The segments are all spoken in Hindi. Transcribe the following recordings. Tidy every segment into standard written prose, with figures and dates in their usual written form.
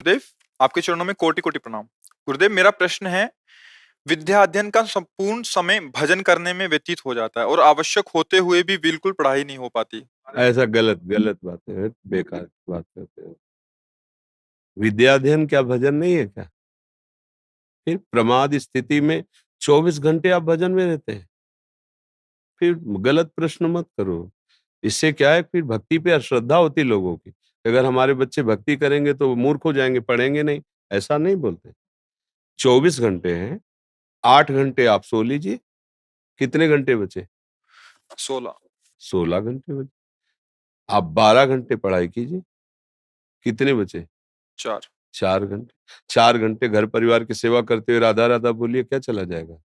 गुरुदेव, आपके चरणों में कोटि-कोटि प्रणाम। गुरुदेव, मेरा प्रश्न है, विद्या अध्ययन का संपूर्ण समय भजन करने में व्यतीत हो जाता है और आवश्यक होते हुए भी बिल्कुल पढ़ाई नहीं हो पाती। ऐसा गलत गलत बातें हैं, बेकार बात करते हैं। विद्या अध्ययन क्या भजन नहीं है क्या? फिर प्रमाद स्थिति में 24 घंटे आप भजन में रहते हैं। फिर गलत प्रश्न मत करो। इससे क्या है, फिर भक्ति पे अश्रद्धा होती लोगों की। अगर हमारे बच्चे भक्ति करेंगे तो वो मूर्ख हो जाएंगे, पढ़ेंगे नहीं। ऐसा नहीं बोलते। 24 घंटे हैं, 8 घंटे आप सो लीजिए। कितने घंटे बचे? 16, 16 घंटे बचे। आप 12 घंटे पढ़ाई कीजिए। कितने बचे? 4। 4 घंटे। 4 घंटे घर परिवार की सेवा करते हुए राधा राधा बोलिए, क्या चला जाएगा?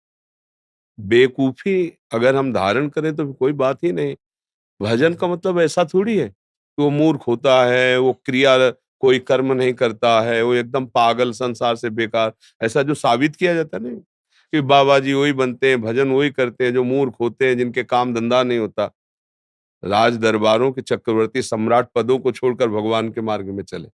बेवकूफी अगर हम धारण करें तो कोई बात ही नहीं। भजन का मतलब ऐसा थोड़ी है कि वो मूर्ख होता है, वो क्रिया कोई कर्म नहीं करता है, वो एकदम पागल, संसार से बेकार। ऐसा जो साबित किया जाता है ना कि बाबा जी वही बनते हैं, भजन वही करते हैं जो मूर्ख होते हैं, जिनके काम धंधा नहीं होता। राज दरबारों के चक्रवर्ती सम्राट पदों को छोड़कर भगवान के मार्ग में चले।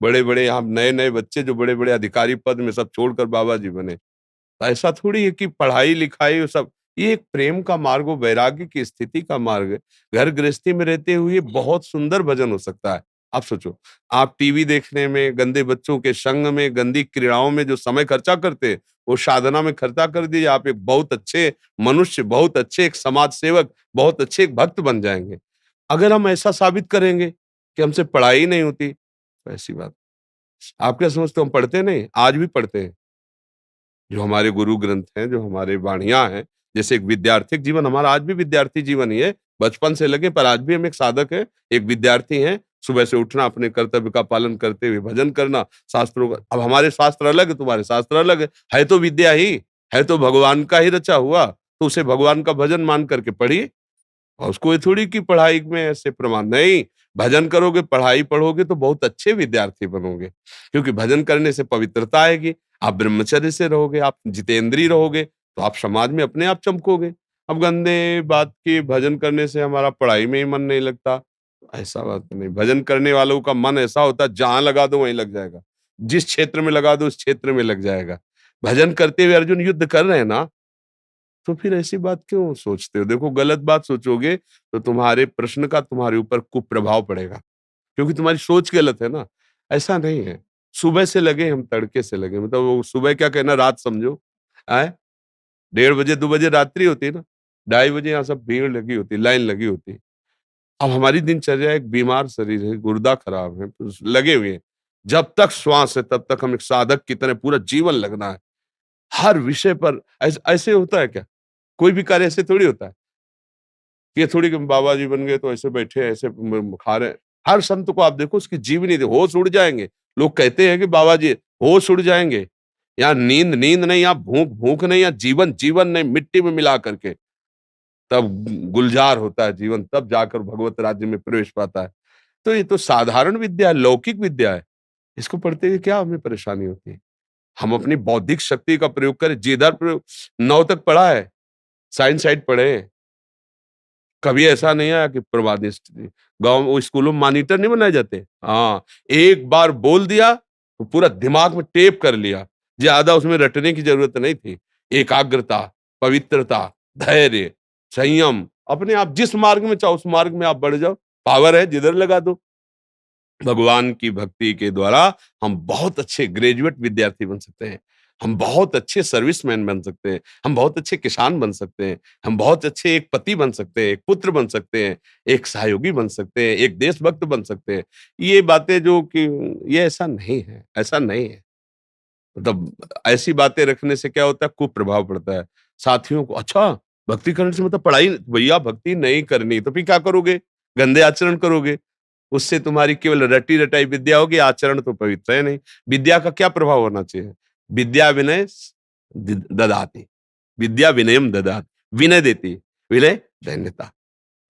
बड़े बड़े यहाँ नए नए बच्चे जो बड़े बड़े अधिकारी पद में सब छोड़कर बाबा जी बने। तो ऐसा थोड़ी है कि पढ़ाई लिखाई वो सब, ये एक प्रेम का मार्ग और वैराग्य की स्थिति का मार्ग है। घर गृहस्थी में रहते हुए बहुत सुंदर भजन हो सकता है। आप सोचो, आप टीवी देखने में, गंदे बच्चों के संग में, गंदी क्रीड़ाओं में जो समय खर्चा करते हैं, वो साधना में खर्चा कर दीजिए। आप एक बहुत अच्छे मनुष्य, बहुत अच्छे एक समाज सेवक, बहुत अच्छे एक भक्त बन जाएंगे। अगर हम ऐसा साबित करेंगे कि हमसे पढ़ाई नहीं होती, तो ऐसी बात। आप क्या समझते हो हम पढ़ते नहीं? आज भी पढ़ते हैं। जो हमारे गुरु ग्रंथ हैं, जो हमारे वाणियां हैं, जैसे एक विद्यार्थी जीवन, हमारा आज भी विद्यार्थी जीवन ही है। बचपन से लगे, पर आज भी हम एक साधक है, एक विद्यार्थी हैं। सुबह से उठना, अपने कर्तव्य का पालन करते हुए भजन करना, शास्त्रों का। अब हमारे शास्त्र अलग है, तुम्हारे शास्त्र अलग है तो विद्या ही है, तो भगवान का ही रचा हुआ, तो उसे भगवान का भजन मान करके पढ़िए। और उसको ये थोड़ी कि पढ़ाई में ऐसे प्रमाण नहीं। भजन करोगे, पढ़ाई पढ़ोगे तो बहुत अच्छे विद्यार्थी बनोगे, क्योंकि भजन करने से पवित्रता आएगी। आप ब्रह्मचर्य से रहोगे, आप जितेंद्रीय रहोगे, तो आप समाज में अपने आप चमकोगे। अब गंदे बात की भजन करने से हमारा पढ़ाई में ही मन नहीं लगता, ऐसा बात नहीं। भजन करने वालों का मन ऐसा होता है, जहां लगा दो वहीं लग जाएगा, जिस क्षेत्र में लगा दो उस क्षेत्र में लग जाएगा। भजन करते हुए अर्जुन युद्ध कर रहे हैं ना, तो फिर ऐसी बात क्यों सोचते हो? देखो, गलत बात सोचोगे तो तुम्हारे प्रश्न का तुम्हारे ऊपर कुप्रभाव पड़ेगा, क्योंकि तुम्हारी सोच गलत है ना। ऐसा नहीं है। सुबह से लगे हम, तड़के से लगे, मतलब वो सुबह क्या कहना, रात समझो। आए 1:30 2 बजे रात्रि होती है ना, 2:30 बजे यहाँ सब भीड़ लगी होती, लाइन लगी होती। अब हमारी दिनचर्या, एक बीमार शरीर है, गुर्दा खराब है, तो लगे हुए हैं। जब तक श्वास है तब तक हम एक साधक की तरह पूरा जीवन लगना है। हर विषय पर ऐसे होता है क्या? कोई भी कार्य ऐसे थोड़ी होता है। ये थोड़ी कि बाबा जी बन गए तो ऐसे बैठे हैं, ऐसे खा रहे हैं। हर संत को आप देखो, उसकी जीवनी होश उड़ जाएंगे। लोग कहते हैं कि बाबा जी होश उड़ जाएंगे। यहाँ नींद नींद नहीं, यहाँ भूख भूख नहीं, यहाँ जीवन जीवन नहीं, मिट्टी में मिला करके तब गुलजार होता है जीवन, तब जाकर भगवत राज्य में प्रवेश पाता है। तो ये तो साधारण विद्या है, लौकिक विद्या है। इसको पढ़ते हुए क्या हमें परेशानी होती है? हम अपनी बौद्धिक शक्ति का प्रयोग करें। जिधर प्रयोग 9 तक पढ़ा है, साइंस साइड पढ़े हैं। कभी ऐसा नहीं आया कि प्रवादिष्ट गाँव वो स्कूलों में मॉनिटर नहीं बनाए जाते? हाँ, एक बार बोल दिया तो पूरा दिमाग में टेप कर लिया। ज्यादा उसमें रटने की जरूरत नहीं थी। एकाग्रता, पवित्रता, धैर्य, संयम, अपने आप जिस मार्ग में चाहो उस मार्ग में आप बढ़ जाओ। पावर है, जिधर लगा दो। भगवान की भक्ति के द्वारा हम बहुत अच्छे ग्रेजुएट विद्यार्थी बन सकते हैं। हम बहुत अच्छे सर्विसमैन बन सकते हैं। हम बहुत अच्छे किसान बन सकते हैं। हम बहुत अच्छे एक पति बन सकते हैं, एक पुत्र बन सकते हैं, एक सहयोगी बन सकते हैं, एक देशभक्त बन सकते हैं। ये बातें जो कि ये ऐसा नहीं है, ऐसा नहीं है। मतलब ऐसी बातें रखने से क्या होता है, कुप्रभाव पड़ता है। साथियों को, अच्छा भक्ति करने से मतलब पढ़ाई, भैया भक्ति नहीं करनी तो फिर क्या करोगे? गंदे आचरण करोगे। उससे तुम्हारी केवल रटी रटाई विद्या होगी, आचरण तो पवित्र है नहीं। विद्या का क्या प्रभाव होना चाहिए? विद्या विनय ददाति, विद्या विनयम ददाति, विनय देती, विनय दैन्यता।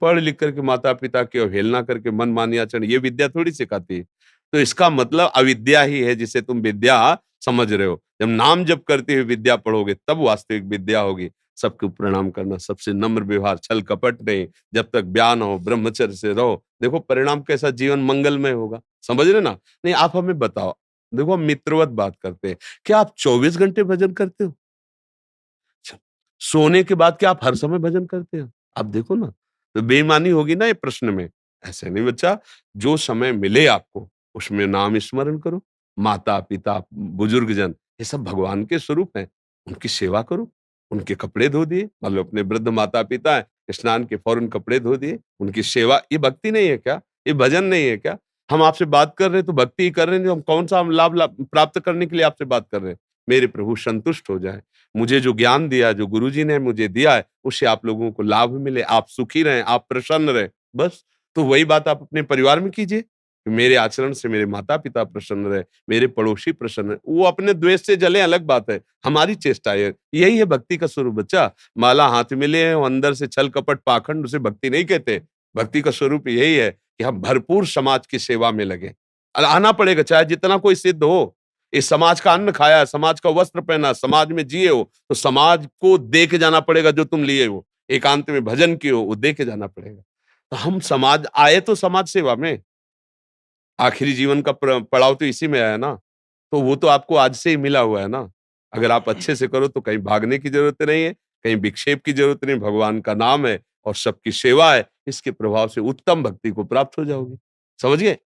पढ़ लिख करके माता पिता की अवहेलना करके मनमानी आचरण, ये विद्या थोड़ी सिखाती है। तो इसका मतलब अविद्या ही है, जिसे तुम विद्या समझ रहे हो। जब नाम जप करते हुए विद्या पढ़ोगे तब वास्तविक विद्या होगी। सबको प्रणाम करना, सबसे नम्र व्यवहार, छल कपट नहीं। जब तक ब्याह न हो, ब्रह्मचर्य से रहो। देखो परिणाम कैसा, जीवन मंगलमय होगा। समझ रहे ना? नहीं, आप हमें बताओ, देखो हम मित्रवत बात करते हैं। क्या आप 24 घंटे भजन करते हो? अच्छा, सोने के बाद क्या आप हर समय भजन करते हो? आप देखो ना, तो बेईमानी होगी ना ये प्रश्न में। ऐसे नहीं बच्चा, जो समय मिले आपको, उसमें नाम स्मरण करो। माता-पिता, बुजुर्गजन, ये सब भगवान के स्वरूप हैं। उनकी सेवा करो, उनके कपड़े धो दिए, मान लो अपने वृद्ध माता-पिता हैं, स्नान के फौरन कपड़े धो दिए, उनकी सेवा, ये भक्ति नहीं है क्या? ये भजन नहीं है क्या? हम आपसे बात कर रहे हैं तो भक्ति ही कर रहे हैं, हम कौन-सा हम लाभ लाभ प्राप्त करने के लिए आपसे बात कर रहे हैं? मेरे प्रभु संतुष्ट हो जाएँ। मुझे जो ज्ञान दिया, जो गुरुजी ने मुझे दिया है, उससे आप लोगों को लाभ मिले, आप सुखी रहें, आप प्रसन्न रहें, बस। तो वही बात आप अपने परिवार में कीजिए, कि मेरे आचरण से मेरे माता-पिता प्रसन्न रहे, मेरे पड़ोसी प्रसन्न रहे। वो अपने द्वेष से जले अलग बात है, हमारी चेष्टा है, यही है भक्ति का स्वरूप बच्चा। माला हाथ में लिए हैं, अंदर से छल कपट पाखंड, उसे भक्ति नहीं कहते। भक्ति का स्वरूप यही है कि हम भरपूर समाज की सेवा में लगें। आना पड़ेगा, चाहे जितना कोई सिद्ध हो। इस समाज का अन्न खाया, समाज का वस्त्र पहना, समाज में जिए हो, तो समाज को दे के जाना पड़ेगा जो तुम लिए हो। एकांत में भजन किए हो, वो दे के जाना पड़ेगा। तो हम समाज आए तो समाज सेवा में, आखिरी जीवन का पड़ाव तो इसी में आया ना, तो वो तो आपको आज से ही मिला हुआ है ना। अगर आप अच्छे से करो तो कहीं भागने की ज़रूरत नहीं है, कहीं विक्षेप की ज़रूरत नहीं, भगवान का नाम है और सबकी सेवा है, इसके प्रभाव से उत्तम भक्ति को प्राप्त हो जाओगे। समझ गए?